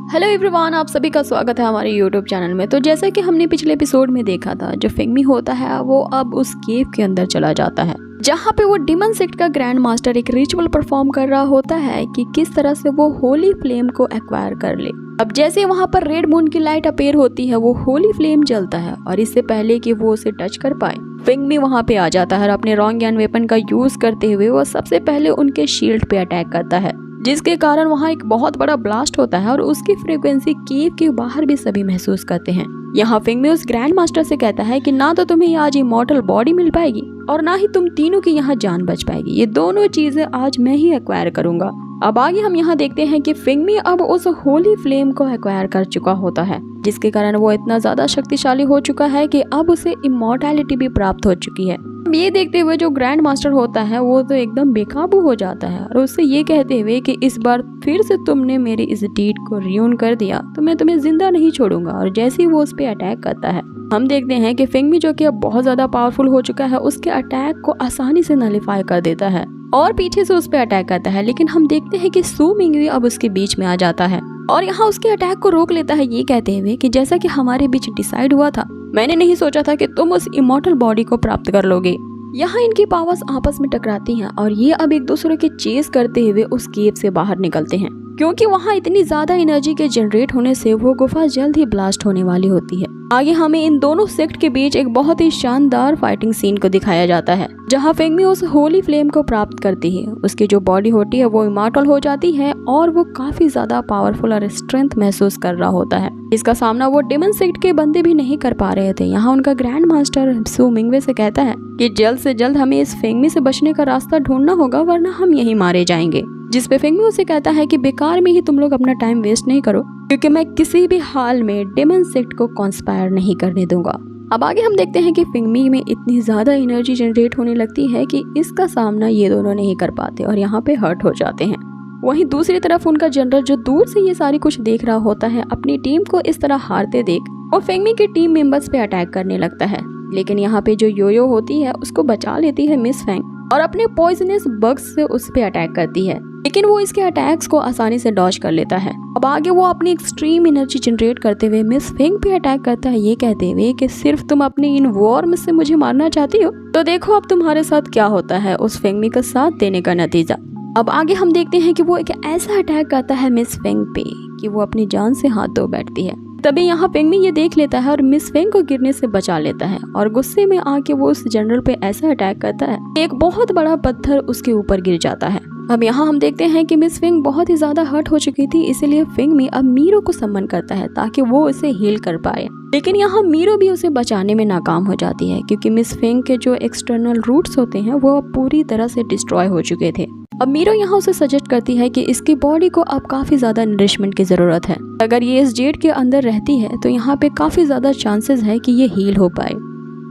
Hello everyone, आप सभी का स्वागत है हमारे यूट्यूब चैनल में। तो जैसा कि हमने पिछले एपिसोड में देखा था, जो फिंगमी होता है वो अब उस केव के अंदर चला जाता है जहाँ पे वो डिमन सेक्ट का ग्रैंड मास्टर एक रिचुअल परफॉर्म कर रहा होता है कि किस तरह से वो होली फ्लेम को एक्वायर कर ले। अब जैसे वहाँ पर रेड मून की लाइट अपेयर होती है, वो होली फ्लेम जलता है और इससे पहले कि वो उसे टच कर पाए, फिंगमी वहाँ पे आ जाता है और अपने रोंगयान वेपन का यूज करते हुए वो सबसे पहले उनके शील्ड पे अटैक करता है, जिसके कारण वहाँ एक बहुत बड़ा ब्लास्ट होता है और उसकी फ्रीक्वेंसी केव के बाहर भी सभी महसूस करते हैं। यहाँ फिंगमी उस ग्रैंड मास्टर से कहता है कि ना तो तुम्हें आज इमॉर्टल बॉडी मिल पाएगी और ना ही तुम तीनों की यहाँ जान बच पाएगी। ये दोनों चीजें आज मैं ही एक्वायर करूंगा। अब आगे हम यहाँ देखते हैं कि फिंगमी अब उस होली फ्लेम को एक्वायर कर चुका होता है, जिसके कारण वो इतना ज्यादा शक्तिशाली हो चुका है कि अब उसे इमॉर्टैलिटी भी प्राप्त हो चुकी है। ये देखते हुए जो ग्रैंड मास्टर होता है वो तो एकदम बेकाबू हो जाता है और उससे ये कहते हुए कि इस बार फिर से तुमने मेरी इस डीड को रियून कर दिया तो मैं तुम्हें जिंदा नहीं छोड़ूंगा। और जैसे ही वो उस पर अटैक करता है, हम देखते हैं कि फिंगमी जो कि अब बहुत ज्यादा पावरफुल हो चुका है, उसके अटैक को आसानी से नलिफाई कर देता है और पीछे से उस पर अटैक करता है। लेकिन हम देखते हैं कि सू मिंगवी अब उसके बीच में आ जाता है और यहाँ उसके अटैक को रोक लेता है, ये कहते हुए कि जैसा कि हमारे बीच डिसाइड हुआ था, मैंने नहीं सोचा था कि तुम उस इमॉर्टल बॉडी को प्राप्त कर लोगे। यहाँ इनकी पावर्स आपस में टकराती हैं और ये अब एक दूसरे के चेस करते हुए उस केव से बाहर निकलते हैं, क्योंकि वहाँ इतनी ज्यादा एनर्जी के जनरेट होने से वो गुफा जल्द ही ब्लास्ट होने वाली होती है। आगे हमें इन दोनों सेक्ट के बीच एक बहुत ही शानदार फाइटिंग सीन को दिखाया जाता है, जहाँ फिंगमी उस होली फ्लेम को प्राप्त करती है। उसकी जो बॉडी होती है वो इमॉर्टल हो जाती है और वो काफी ज्यादा पावरफुल और स्ट्रेंथ महसूस कर रहा होता है। इसका सामना वो डिमन सेक्ट के बंदे भी नहीं कर पा रहे थे। यहाँ उनका ग्रैंड मास्टर सू मिंगवे से कहता है कि जल्द से जल्द हमें इस फिंगमी से बचने का रास्ता ढूंढना होगा, वरना हम यहीं मारे जाएंगे। जिस पे फिंगमी उसे कहता है कि बेकार में ही तुम लोग अपना टाइम वेस्ट नहीं करो, क्योंकि मैं किसी भी हाल में डिमन सेक्ट को कॉन्स्पायर नहीं करने दूंगा। अब आगे हम देखते हैं कि फिंगमी में इतनी ज्यादा एनर्जी जनरेट होने लगती है कि इसका सामना ये दोनों नहीं कर पाते और यहाँ पे हर्ट हो जाते हैं। वहीं दूसरी तरफ उनका जनरल जो दूर से ये सारी कुछ देख रहा होता है, अपनी टीम को इस तरह हारते देख और फिंगमी के टीम मेंबर्स पे अटैक करने लगता है। लेकिन यहाँ पे जो योयो होती है उसको बचा लेती है मिस फेंग और अपने पॉइजनस बग्स से उस पे अटैक करती है, लेकिन वो इसके अटैक्स को आसानी से डॉज कर लेता है। अब आगे वो अपनी एक्सट्रीम एनर्जी जनरेट करते हुए मिस फेंग पे अटैक करता है, ये कहते हुए कि सिर्फ तुम अपनी इन वॉर्म से मुझे मारना चाहती हो, तो देखो अब तुम्हारे साथ क्या होता है, उस फिंगमी का साथ देने का नतीजा। अब आगे हम देखते हैं कि वो एक ऐसा अटैक करता है मिस फेंग पे कि वो अपनी जान से हाथ धो बैठती है। तभी यहाँ फिंगमी ये देख लेता है और मिस फेंग को गिरने से बचा लेता है और गुस्से में आके वो उस जनरल पे ऐसा अटैक करता है कि एक बहुत बड़ा पत्थर उसके ऊपर गिर जाता है। अब यहाँ हम देखते हैं कि मिस फेंग बहुत ही ज्यादा हर्ट हो चुकी थी, इसीलिए फिंगमी अब मीरो को सम्मन करता है ताकि वो उसे हील कर पाए। लेकिन यहाँ मीरो भी उसे बचाने में नाकाम हो जाती है, क्योंकि मिस फेंग के जो एक्सटर्नल रूट्स होते हैं वो पूरी तरह से डिस्ट्रॉय हो चुके थे। अब मीरो यहाँ उसे सजेस्ट करती है कि इसकी बॉडी को अब काफी ज्यादा नरिशमेंट की जरूरत है। अगर ये इस जेड के अंदर रहती है तो यहाँ पे काफी ज्यादा चांसेस है कि ये हील हो पाए।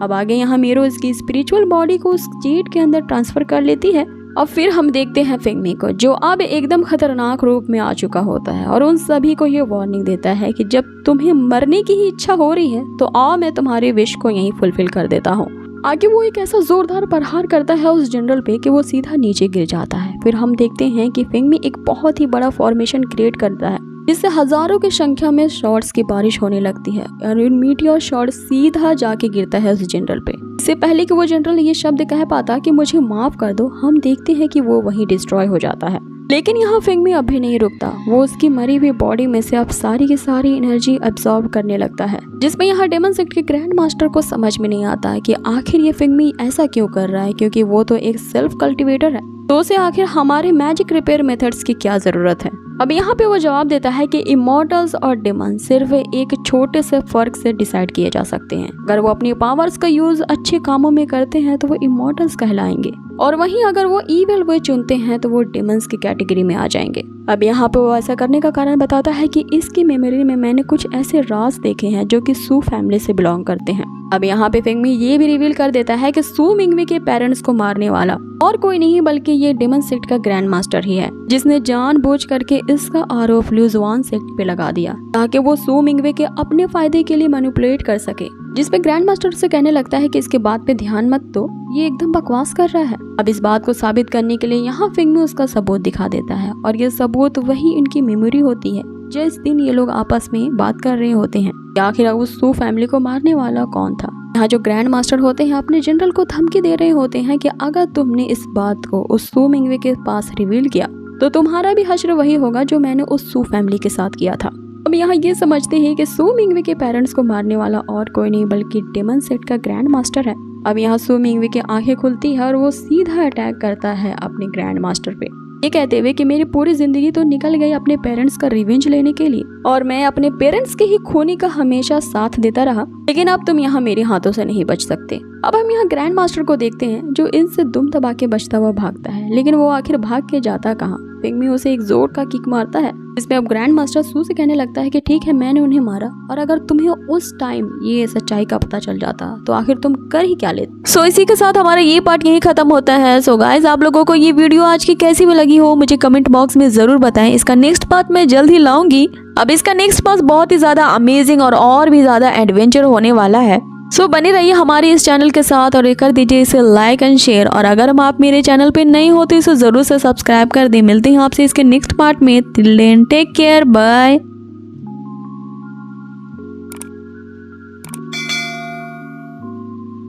अब आगे यहाँ मीरो इसकी स्पिरिचुअल बॉडी को उस जेड के अंदर ट्रांसफर कर लेती है। अब फिर हम देखते हैं फिंगमी को, जो अब एकदम खतरनाक रूप में आ चुका होता है और उन सभी को ये वार्निंग देता है कि जब तुम्हें मरने की ही इच्छा हो रही है तो आओ मैं तुम्हारे विश को यहीं फुलफिल कर देता हूँ। आगे वो एक ऐसा जोरदार प्रहार करता है उस जनरल पे कि वो सीधा नीचे गिर जाता है। फिर हम देखते हैं कि फिंगमी एक बहुत ही बड़ा फॉर्मेशन क्रिएट करता है, जिससे हजारों की संख्या में शॉट्स की बारिश होने लगती है और मीटियोर शॉट सीधा जाके गिरता है उस जनरल पे। इससे पहले कि वो जनरल ये शब्द कह पाता कि मुझे माफ कर दो, हम देखते हैं कि वो वहीं डिस्ट्रॉय हो जाता है। लेकिन यहाँ फिंगमी अब भी नहीं रुकता, वो उसकी मरी हुई बॉडी में से अब सारी की सारी एनर्जी अब्सॉर्ब करने लगता है, जिसमें यहाँ डिमन सेक्ट के ग्रैंड मास्टर को समझ में नहीं आता है कि आखिर ये फिंगमी ऐसा क्यों कर रहा है, क्योंकि वो तो एक सेल्फ कल्टिवेटर है, तो उसे आखिर हमारे मैजिक रिपेयर मेथड्स की क्या जरूरत है। अब यहाँ पे वो जवाब देता है कि इमॉर्टल्स और डिमन सिर्फ एक छोटे से फर्क से डिसाइड किए जा सकते हैं। अगर वो अपनी पावर्स का यूज अच्छे कामों में करते हैं तो वो इमॉर्टल्स कहलाएंगे, और वहीं अगर वो ईविल वे चुनते हैं तो वो डिमंस की कैटेगरी में आ जाएंगे। अब यहाँ पे वो ऐसा करने का कारण बताता है कि इसकी मेमोरी में मैंने कुछ ऐसे राज देखे हैं जो कि सू फैमिली से बिलोंग करते हैं। अब यहाँ पे फिंगमी ये भी रिवील कर देता है कि सू मिंगवे के पेरेंट्स को मारने वाला और कोई नहीं बल्कि ये डिमन सेक्ट का ग्रैंड मास्टर ही है, जिसने जानबूझ करके इसका आरोप ल्यूजवान सेक्ट पे लगा दिया ताकि वो सू मिंगवे के अपने फायदे के लिए मैनिपुलेट कर सके। जिस पे ग्रैंड मास्टर से कहने लगता है कि इसके बात पे ध्यान मत दो, ये एकदम बकवास कर रहा है। अब इस बात को साबित करने के लिए यहाँ फिंगमी उसका सबूत दिखा देता है और ये सबूत वही इनकी मेमोरी होती है जिस दिन ये लोग आपस में बात कर रहे होते हैं कि आखिर उस सू फैमिली को मारने वाला कौन था। यहाँ जो ग्रैंड मास्टर होते हैं अपने जनरल को धमकी दे रहे होते हैं कि अगर तुमने इस बात को उस सू मिंगवे के पास रिवील किया तो तुम्हारा भी हश्र वही होगा जो मैंने उस सू फैमिली के साथ किया था। अब यहाँ ये समझते हैं कि सू मिंगवे के पेरेंट्स को मारने वाला और कोई नहीं बल्कि डेमन सेक्ट का ग्रैंड मास्टर है। अब यहाँ सू मिंगवे की आंखें खुलती है और वो सीधा अटैक करता है अपने ग्रैंड मास्टर पे, ये कहते हुए कि मेरी पूरी जिंदगी तो निकल गई अपने पेरेंट्स का रिवेंज लेने के लिए और मैं अपने पेरेंट्स के ही खूनी का हमेशा साथ देता रहा, लेकिन अब तुम यहाँ मेरे हाथों से नहीं बच सकते। अब हम यहाँ ग्रैंड मास्टर को देखते हैं जो इनसे दुम दबा के बचता हुआ भागता है, लेकिन वो आखिर भाग के जाता कहाँ। पिंगमी उसे एक जोर का किक मारता है, जिसमें अब ग्रैंड मास्टर सू से कहने लगता है कि ठीक है मैंने उन्हें मारा और अगर तुम्हें उस टाइम ये सच्चाई का पता चल जाता तो आखिर तुम कर ही क्या लेते। सो इसी के साथ हमारा ये पार्ट यही खत्म होता है। सो गाइस आप लोगों को ये वीडियो आज की कैसी भी लगी हो मुझे कमेंट बॉक्स में जरूर बताएं। इसका नेक्स्ट पार्ट मैं जल्द ही लाऊंगी। अब इसका नेक्स्ट पार्ट बहुत ही ज्यादा अमेजिंग और भी ज्यादा एडवेंचर होने वाला है। सो बने रहिए हमारे इस चैनल के साथ और कर दीजिए इसे लाइक एंड शेयर, और अगर आप मेरे चैनल पे नए हो तो इसे जरूर से सब्सक्राइब कर दें। मिलते हैं आपसे इसके नेक्स्ट पार्ट में। Till then take care, bye.